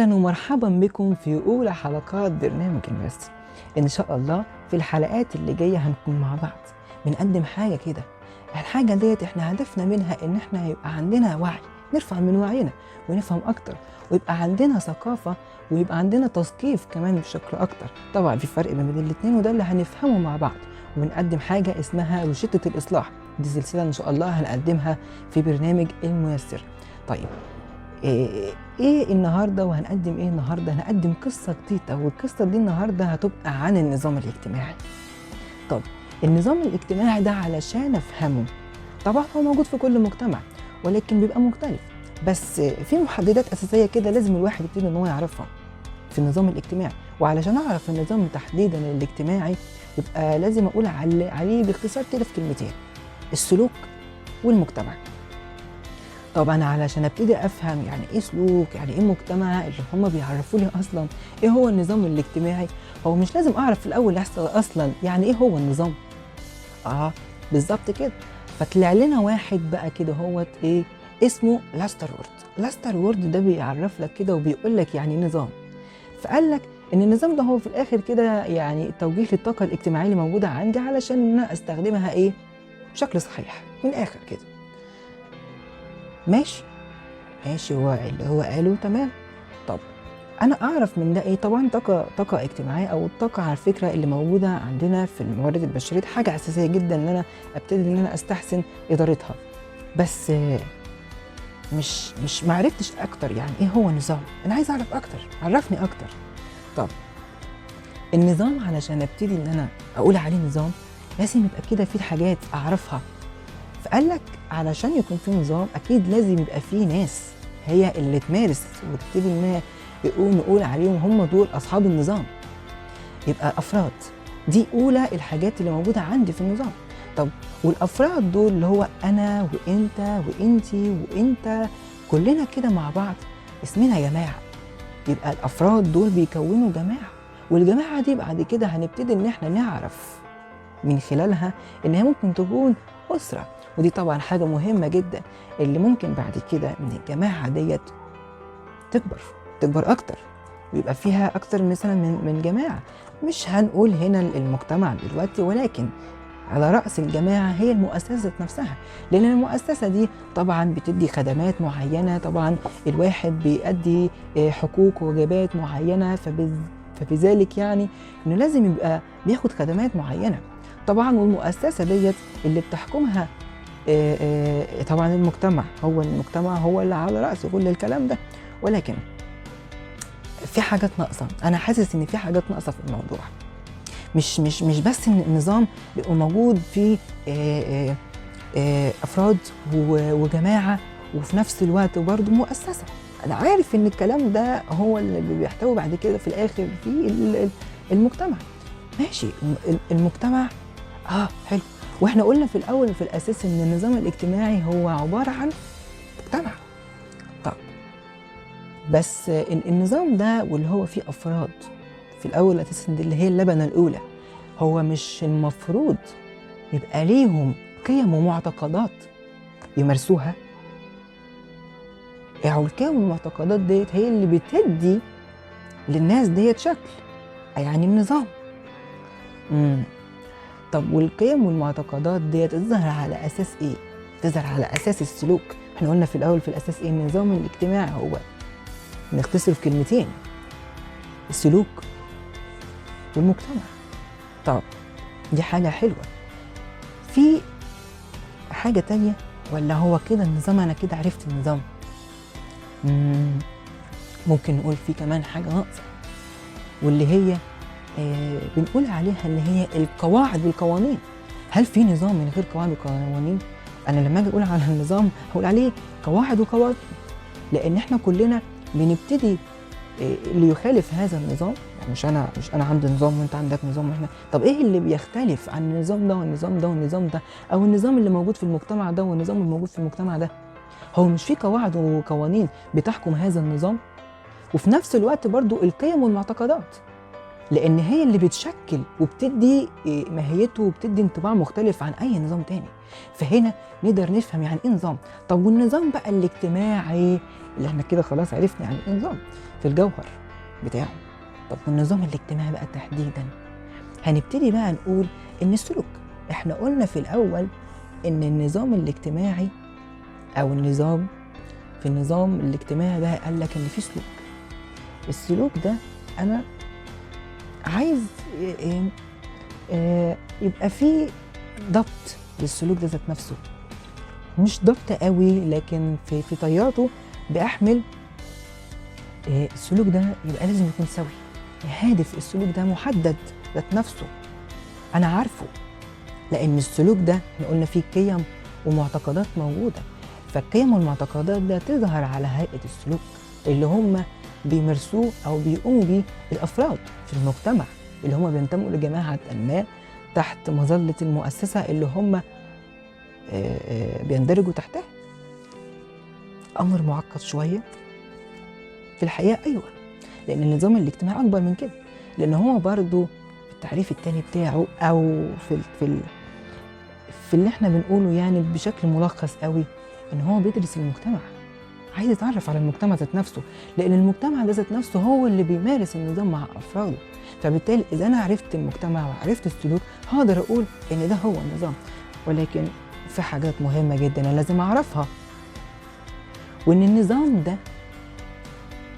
أهلا ومرحبا بكم في أولى حلقات برنامج الماستر. إن شاء الله في الحلقات اللي جاية هنكون مع بعض بنقدم حاجة كده. الحاجة ديت احنا هدفنا منها إن احنا يبقى عندنا وعي، نرفع من وعينا ونفهم أكتر، ويبقى عندنا ثقافة، ويبقى عندنا تثقيف كمان بشكل أكتر. طبعا في فرق بين الاتنين، وده اللي هنفهمه مع بعض. وبنقدم حاجة اسمها روشتة الإصلاح، دي سلسلة إن شاء الله هنقدمها في برنامج الميسر. طيب ايه النهارده وهنقدم ايه النهارده؟ هنقدم قصه جديده، والقصه دي النهارده هتبقى عن النظام الاجتماعي. طب النظام الاجتماعي ده علشان افهمه، طبعا هو موجود في كل مجتمع ولكن بيبقى مختلف، بس في محددات اساسيه كده لازم الواحد يبتدي ان هو يعرفها في النظام الاجتماعي. وعلشان اعرف النظام تحديدا الاجتماعي يبقى لازم اقول عليه باختصار كده في كلمتين: السلوك والمجتمع. طبعا علشان ابتدي افهم يعني ايه سلوك، يعني ايه مجتمع، اللي هم بيعرفوا لي اصلا ايه هو النظام الاجتماعي. هو مش لازم اعرف في الاول اصلا يعني ايه هو النظام. بالظبط كده. فطلع لنا واحد بقى كده هو ايه اسمه لاستر وورد. لاستر وورد ده بيعرف لك كده وبيقول لك يعني نظام. فقال لك ان النظام ده هو في الاخر كده يعني توجيه للطاقه الاجتماعيه اللي موجوده عندي علشان ان انا استخدمها ايه بشكل صحيح من الاخر كده. ماشي هو اللي هو قاله تمام. طب انا اعرف من ده ايه؟ طبعا طاقه اجتماعيه، او الطاقه على الفكره اللي موجوده عندنا في الموارد البشريه، حاجه اساسيه جدا ان انا ابتدي ان انا استحسن ادارتها. بس مش معرفتش اكتر يعني ايه هو النظام. انا عايز اعرف اكتر، عرفني اكتر. طب النظام علشان ابتدي ان انا اقول عليه نظام لازم يبقى كده في حاجات اعرفها. فقال لك علشان يكون في نظام اكيد لازم يبقى في ناس هي اللي تمارس وتبتدي ان نقول عليهم هم دول اصحاب النظام. يبقى افراد، دي اولى الحاجات اللي موجوده عندي في النظام. طب والافراد دول اللي هو انا وانت وانتي وانت، كلنا كده مع بعض اسمنا جماعه. يبقى الافراد دول بيكونوا جماعه، والجماعه دي بعد كده هنبتدي ان احنا نعرف من خلالها ان هي ممكن تكون اسره. ودي طبعا حاجه مهمه جدا، اللي ممكن بعد كده من الجماعه ديت تكبر اكتر، ويبقى فيها اكتر مثلا من جماعه. مش هنقول هنا المجتمع دلوقتي، ولكن على راس الجماعه هي المؤسسه نفسها، لان المؤسسه دي طبعا بتدي خدمات معينه. طبعا الواحد بيأدي حقوق وواجبات معينه، فبذلك يعني انه لازم يبقى بياخد خدمات معينه. طبعا والمؤسسه ديت اللي بتحكمها طبعا المجتمع هو اللي على رأس كل الكلام ده. ولكن في حاجات ناقصة، أنا حاسس إن في حاجات ناقصة في الموضوع. مش بس إن النظام بيبقى موجود فيه أفراد وجماعة، وفي نفس الوقت برضه مؤسسة. أنا عارف إن الكلام ده هو اللي بيحتوي بعد كده في الآخر في المجتمع. ماشي، المجتمع حلو. واحنا قلنا في الاول في الاساس ان النظام الاجتماعي هو عباره عن مجتمع. طب بس النظام ده واللي هو فيه افراد في الاول اساسا، دي اللي هي اللبنه الاولى، هو مش المفروض يبقى ليهم قيم ومعتقدات يمارسوها؟ يعني القيم والمعتقدات ديت هي اللي بتدي للناس ديت شكل، يعني النظام. طب والقيم والمعتقدات دي تظهر على اساس ايه؟ تظهر على اساس السلوك. احنا قلنا في الاول في الاساس ايه؟ النظام الاجتماعي هو نختصر في كلمتين: السلوك والمجتمع. طب دي حاجه حلوه. في حاجه تانية ولا هو كده النظام؟ انا كده عرفت النظام. ممكن نقول في كمان حاجه ناقصه، واللي هي بنقول عليها اللي هي القواعد والقوانين. هل في نظام من غير قواعد وقوانين؟ انا لما اجي اقول على النظام هقول عليه قواعد وقوانين، لان احنا كلنا بنبتدي اللي يخالف هذا النظام. يعني مش انا عندي نظام وانت عندك نظام، واحنا طب ايه اللي بيختلف عن النظام ده والنظام ده والنظام ده، او النظام اللي موجود في المجتمع ده والنظام اللي موجود في المجتمع ده؟ هو مش في قواعد وقوانين بتحكم هذا النظام؟ وفي نفس الوقت برضو القيم والمعتقدات، لان هي اللي بتشكل وبتدي ماهيته وبتدي انطباع مختلف عن اي نظام تاني. فهنا نقدر نفهم يعني ايه نظام. طب والنظام بقى الاجتماعي اللي احنا كده خلاص عرفنا يعني ايه نظام في الجوهر بتاعه. طب النظام الاجتماعي بقى تحديدا، هنبتدي بقى نقول ان السلوك، احنا قلنا في الاول ان النظام الاجتماعي او النظام، في النظام الاجتماعي ده قال لك ان في سلوك. السلوك ده انا عايز يبقى في ضبط للسلوك ده ذات نفسه، مش ضبط قوي لكن في طياته بأحمل السلوك ده يبقى لازم يكون سوي، هادف السلوك ده محدد ذات نفسه أنا عارفه، لأن السلوك ده احنا قلنا فيه قيم ومعتقدات موجودة، فالقيم والمعتقدات ده تظهر على هيئة السلوك اللي هم بيمارسوه أو بيقوموا بيه الأفراد في المجتمع اللي هم بينتموا لجماعة ما تحت مظلة المؤسسة اللي هم بيندرجوا تحتها. أمر معقد شوية في الحقيقة، أيوة، لأن النظام الاجتماعي أكبر من كده، لأن هو برضو التعريف التاني بتاعه أو في اللي احنا بنقوله يعني بشكل ملخص قوي، إن هو بيدرس المجتمع، عايز يتعرف على المجتمع ذات نفسه، لأن المجتمع ده ذات نفسه هو اللي بيمارس النظام مع أفراده. فبالتالي إذا أنا عرفت المجتمع وعرفت السلوك هقدر أقول إن ده هو النظام. ولكن في حاجات مهمة جدا أنا لازم أعرفها، وإن النظام ده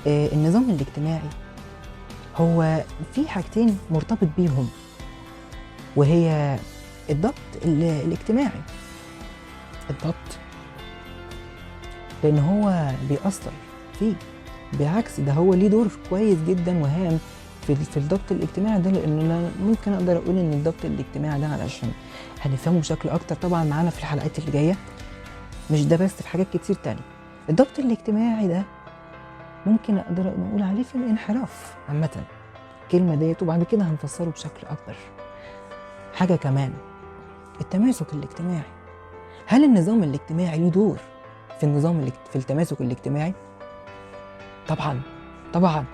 النظام الاجتماعي هو في حاجتين مرتبط بيهم، وهي الضبط الاجتماعي، الضبط لأن هو بيأثر فيه، بالعكس ده هو ليه دور كويس جدا وهام في الضبط الاجتماعي ده، لأن أنا ممكن أقدر أقول إن الضبط الاجتماعي ده علشان هنفهمه بشكل أكتر طبعا معانا في الحلقات اللي جاية، مش ده بس، في حاجات كتير تانية. الضبط الاجتماعي ده ممكن أقدر نقول عليه في الانحراف عامة، الكلمة ديت، وبعد كده هنفسره بشكل أكبر. حاجة كمان، التماسك الاجتماعي، هل النظام الاجتماعي له دور في التماسك الاجتماعي؟ طبعا.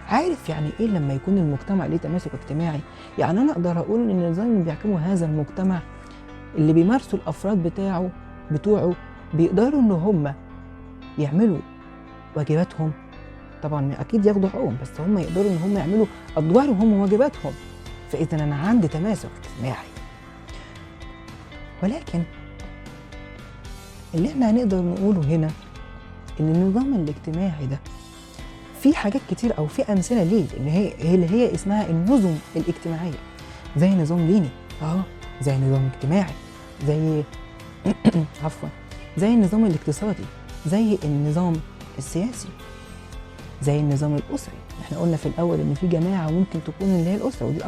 عارف يعني ايه لما يكون المجتمع ليه تماسك اجتماعي؟ يعني انا اقدر اقول ان النظام اللي بيحكمه هذا المجتمع اللي بيمارسوا الافراد بتوعه بيقدروا ان هم يعملوا واجباتهم، طبعا اكيد ياخدوا حقوقهم، بس هم يقدروا ان هم يعملوا ادوارهم وواجباتهم، فاذا انا عندي تماسك اجتماعي. ولكن اللي احنا هنقدر نقوله هنا ان النظام الاجتماعي ده في حاجات كتير او في امثله ليه، ان هي اللي هي اسمها النظم الاجتماعيه، زي نظام ديني، زي نظام اجتماعي، زي عفوا، زي النظام الاقتصادي، زي النظام السياسي، زي النظام الاسري. احنا قلنا في الاول ان في جماعه ممكن تكون اللي هي الاسره، ودي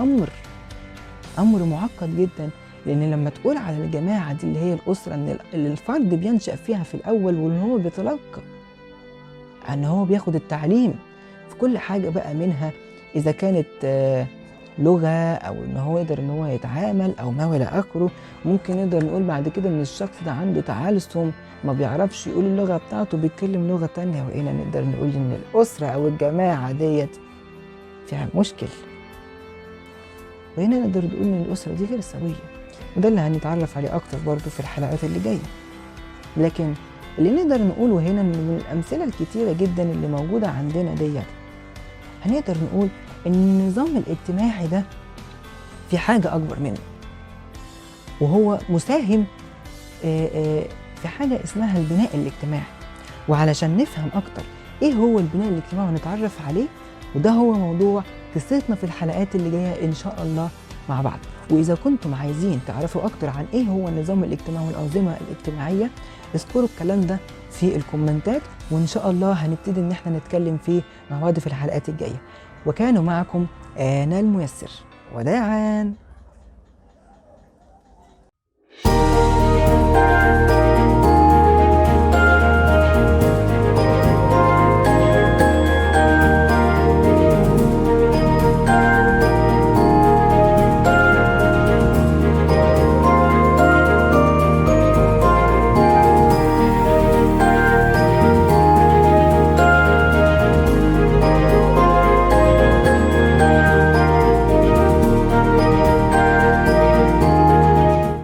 امر معقد جدا، لان لما تقول على الجماعه دي اللي هي الاسره ان الفرد بينشأ فيها في الاول وان هو بيتلقى، ان هو بياخد التعليم في كل حاجه بقى، منها اذا كانت لغه او ان هو يقدر ان هو يتعامل او ما الى اخره. ممكن نقدر نقول بعد كده ان الشخص ده عنده تعالسم، ما بيعرفش يقول اللغه بتاعته، بيتكلم لغه تانية، وهنا نقدر نقول ان الاسره او الجماعه ديت فيها مشكل، وهنا نقدر نقول ان الاسره دي غير سويه، وده اللي هنتعرف عليه اكتر برضه في الحلقات اللي جايه. لكن اللي نقدر نقوله هنا ان من الامثله الكتيره جدا اللي موجوده عندنا ديت، هنقدر نقول ان النظام الاجتماعي ده في حاجه اكبر منه، وهو مساهم في حاجه اسمها البناء الاجتماعي. وعلشان نفهم اكتر ايه هو البناء الاجتماعي ونتعرف عليه، وده هو موضوع قصتنا في الحلقات اللي جايه ان شاء الله مع بعض. واذا كنتم عايزين تعرفوا اكتر عن ايه هو النظام الاجتماعي والانظمه الاجتماعيه، اذكروا الكلام ده في الكومنتات، وان شاء الله هنبتدي ان احنا نتكلم فيه مع بعض في الحلقات الجايه. وكانوا معكم آنا الميسر، وداعا.